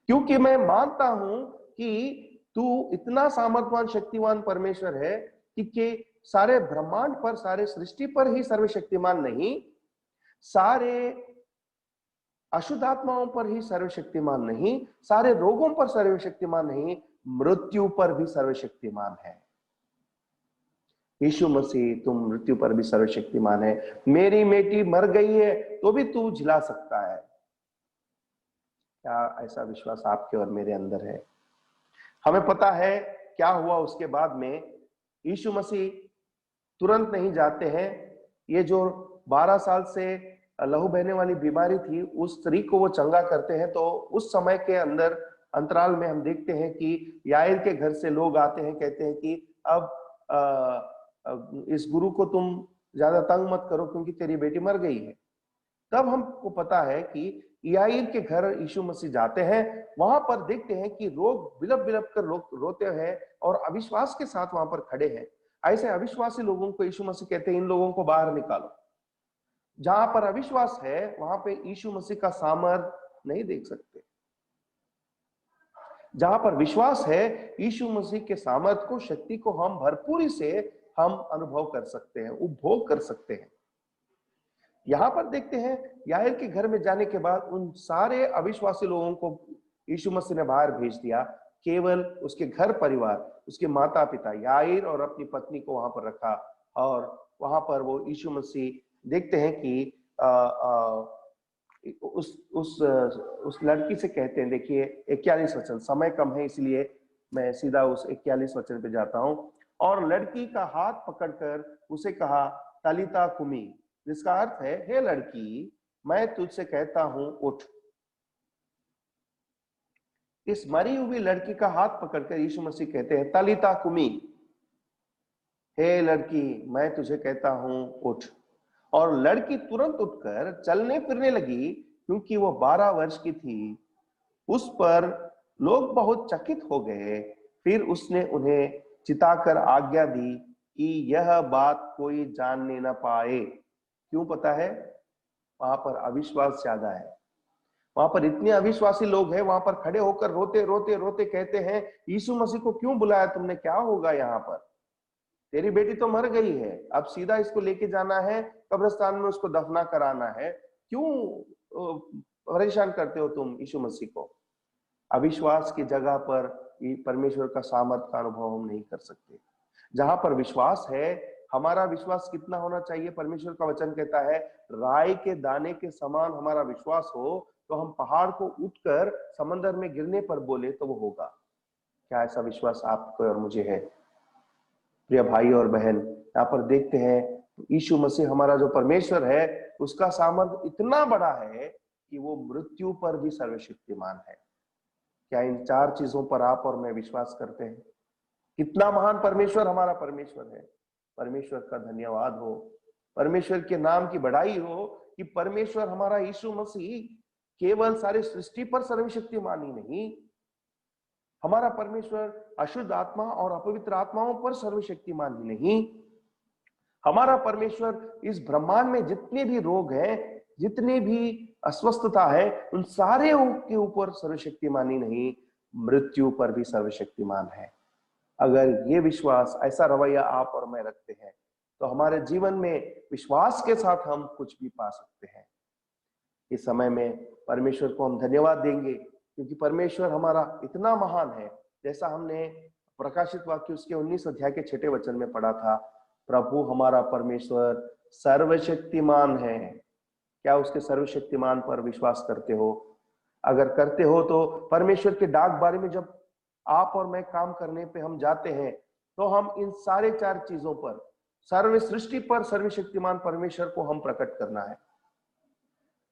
क्योंकि मैं मानता हूं कि तू इतना सामर्थ्यवान शक्तिवान परमेश्वर है कि सारे ब्रह्मांड पर, सारे सृष्टि पर ही सर्वशक्तिमान नहीं, सारे अशुद्ध आत्माओं पर ही सर्वशक्तिमान नहीं, सारे रोगों पर सर्वशक्तिमान नहीं, मृत्यु पर भी सर्वशक्तिमान है। यीशु मसीह, तुम मृत्यु पर भी सर्वशक्तिमान है। मेरी बेटी मर गई है तो भी तू जिला सकता है। क्या ऐसा विश्वास आपके और मेरे अंदर है? हमें पता है क्या हुआ उसके बाद में। यीशु मसीह तुरंत नहीं जाते हैं। ये जो 12 साल से लहू बहने वाली बीमारी थी, उस स्त्री को वो चंगा करते हैं। तो उस समय के अंदर अंतराल में हम देखते हैं कि याईर के घर से लोग आते हैं, कहते हैं कि अब इस गुरु को तुम ज्यादा तंग मत करो क्योंकि तेरी बेटी मर गई है। तब हमको पता है कि याईर के घर यीशु मसीह जाते हैं। वहां पर देखते हैं कि लोग बिलप बिलप कर लोग रोते हैं और अविश्वास के साथ वहां पर खड़े हैं। ऐसे अविश्वासी लोगों को यीशु मसीह कहते हैं, इन लोगों को बाहर निकालो। जहां पर अविश्वास है वहां पे यीशु मसीह का सामर्थ्य नहीं देख सकते। जहां पर विश्वास है, यीशु मसीह के सामर्थ्य को, शक्ति को हम भरपूरी से हम अनुभव कर सकते हैं, उपभोग कर सकते हैं। यहां पर देखते हैं याईर के घर में जाने के बाद उन सारे अविश्वासी लोगों को यीशु मसीह ने बाहर भेज दिया। केवल उसके घर परिवार, उसके माता पिता, याईर और अपनी पत्नी को वहां पर रखा। और वहां पर वो यीशु मसीह देखते हैं कि उस लड़की से कहते हैं, देखिए 41 वचन, समय कम है इसलिए मैं सीधा उस 41 वचन पे जाता हूं। और लड़की का हाथ पकड़कर उसे कहा, तलिता कुमी, जिसका अर्थ है, हे लड़की, मैं तुझसे कहता हूं उठ। इस मरी हुई लड़की का हाथ पकड़कर यीशु मसीह कहते हैं, तलिता कुमी, हे लड़की, मैं तुझे कहता हूं उठ। और लड़की तुरंत उठकर चलने फिरने लगी, क्योंकि वो 12 वर्ष की थी। उस पर लोग बहुत चकित हो गए। फिर उसने उन्हें चिताकर आज्ञा दी कि यह बात कोई जानने न पाए। क्यों पता है? वहां पर अविश्वास ज्यादा है। वहां पर इतने अविश्वासी लोग हैं, वहां पर खड़े होकर रोते रोते रोते कहते हैं, यीशु मसीह को क्यों बुलाया तुमने? क्या होगा यहाँ पर? तेरी बेटी तो मर गई है, अब सीधा इसको लेके जाना है कब्रिस्तान में, उसको दफना कराना है। क्यों परेशान करते हो तुम यीशु मसीह को? अविश्वास की जगह पर परमेश्वर का सामर्थ का अनुभव हम नहीं कर सकते। जहां पर विश्वास है, हमारा विश्वास कितना होना चाहिए? परमेश्वर का वचन कहता है, राई के दाने के समान हमारा विश्वास हो तो हम पहाड़ को उठकर समंदर में गिरने पर बोले तो वो होगा। क्या ऐसा विश्वास आपको और मुझे है? प्रिय भाई और बहन, यहाँ पर देखते हैं यीशु मसीह हमारा जो परमेश्वर है, उसका सामर्थ इतना बड़ा है कि वो मृत्यु पर भी सर्वशक्तिमान है। क्या इन 4 चीजों पर आप और मैं विश्वास करते हैं? कितना महान परमेश्वर हमारा परमेश्वर है। परमेश्वर का धन्यवाद हो, परमेश्वर के नाम की बढ़ाई हो कि परमेश्वर हमारा यीशु मसीह केवल सारे सृष्टि पर सर्वशक्तिमान ही नहीं, हमारा परमेश्वर अशुद्ध आत्मा और अपवित्र आत्माओं पर सर्वशक्तिमान ही नहीं, हमारा परमेश्वर इस ब्रह्मांड में जितने भी रोग हैं, जितने भी अस्वस्थता है, उन सारे के ऊपर सर्वशक्तिमान ही नहीं, मृत्यु पर भी सर्वशक्तिमान है। अगर ये विश्वास, ऐसा रवैया आप और मैं रखते हैं तो हमारे जीवन में विश्वास के साथ हम कुछ भी पा सकते हैं। इस समय में परमेश्वर को हम धन्यवाद देंगे, क्योंकि परमेश्वर हमारा इतना महान है। जैसा हमने प्रकाशित वाक्य उसके 19 अध्याय के 6 वचन में पढ़ा था, प्रभु हमारा परमेश्वर सर्वशक्तिमान है। क्या उसके सर्वशक्तिमान पर विश्वास करते हो? अगर करते हो तो परमेश्वर के डाक बारी में जब आप और मैं काम करने पे हम जाते हैं तो हम इन सारे 4 चीजों पर, सर्व सृष्टि पर सर्वशक्तिमान परमेश्वर को हम प्रकट करना है।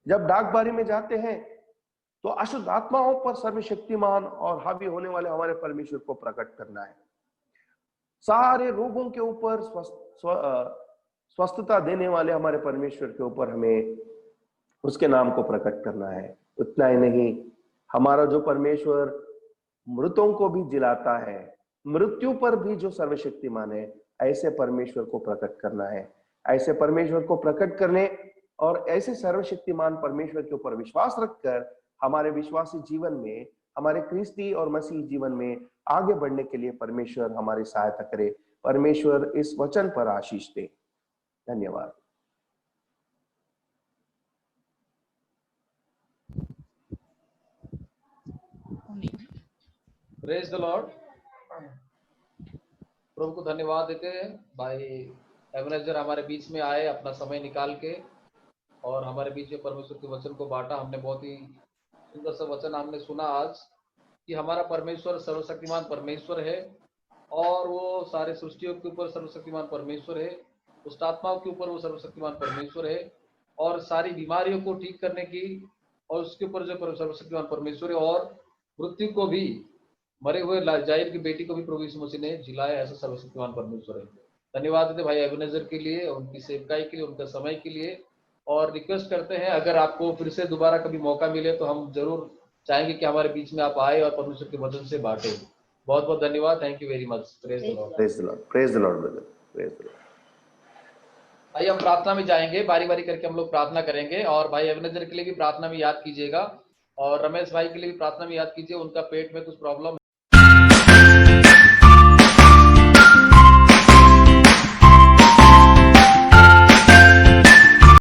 जब डाक बारी में जाते हैं तो अशुद्ध आत्माओं पर सर्वशक्तिमान और हावी होने वाले हमारे परमेश्वर को प्रकट करना है। सारे रोगों के ऊपर स्वस्थता देने वाले हमारे परमेश्वर के ऊपर हमें उसके नाम को प्रकट करना है। उतना ही नहीं, हमारा जो परमेश्वर मृतों को भी जिलाता है, मृत्यु पर भी जो सर्वशक्तिमान है, ऐसे परमेश्वर को प्रकट करना है। ऐसे परमेश्वर को प्रकट करने और ऐसे सर्वशक्तिमान परमेश्वर के ऊपर विश्वास रखकर हमारे विश्वासी जीवन में, हमारे क्रिस्ती और मसीही जीवन में आगे बढ़ने के लिए परमेश्वर हमारी सहायता करे। परमेश्वर इस वचन पर आशीष दे। धन्यवाद। Praise the Lord. प्रभु को धन्यवाद देते हैं, भाई एबनेजर हमारे बीच में आए अपना समय निकाल के और हमारे बीच में परमेश्वर के वचन को बांटा। हमने बहुत ही सुंदर सा वचन हमने सुना आज कि हमारा परमेश्वर सर्वशक्तिमान परमेश्वर है और वो सारे सृष्टियों के ऊपर सर्वशक्तिमान परमेश्वर है, दुष्ट आत्माओं के ऊपर वो सर्वशक्तिमान परमेश्वर है और सारी बीमारियों को ठीक करने की और उसके ऊपर जो सर्वशक्तिमान परमेश्वर है, और मृत्यु को भी, मरे हुए जाहिर की बेटी को भी प्रभु यीशु मसीह ने जिलाया, ऐसा सर्वशक्तिमान परमेश्वर है। धन्यवाद देते भाई एबनेजर के लिए, उनकी सेवकाई के लिए, उनका समय के लिए। और रिक्वेस्ट करते हैं, अगर आपको फिर से दोबारा कभी मौका मिले तो हम जरूर चाहेंगे कि हमारे बीच में आप आए और परमेश्वर के वचन से बांटे। बहुत बहुत धन्यवाद। Thank you very much. Praise the Lord. Praise the Lord. Praise the Lord brother. Praise the Lord. भाई हम प्रार्थना में जाएंगे, बारी बारी करके हम लोग प्रार्थना करेंगे और भाई एबनेजर के लिए भी प्रार्थना में याद कीजिएगा और रमेश भाई के लिए भी प्रार्थना में याद कीजिए। उनका पेट में कुछ प्रॉब्लम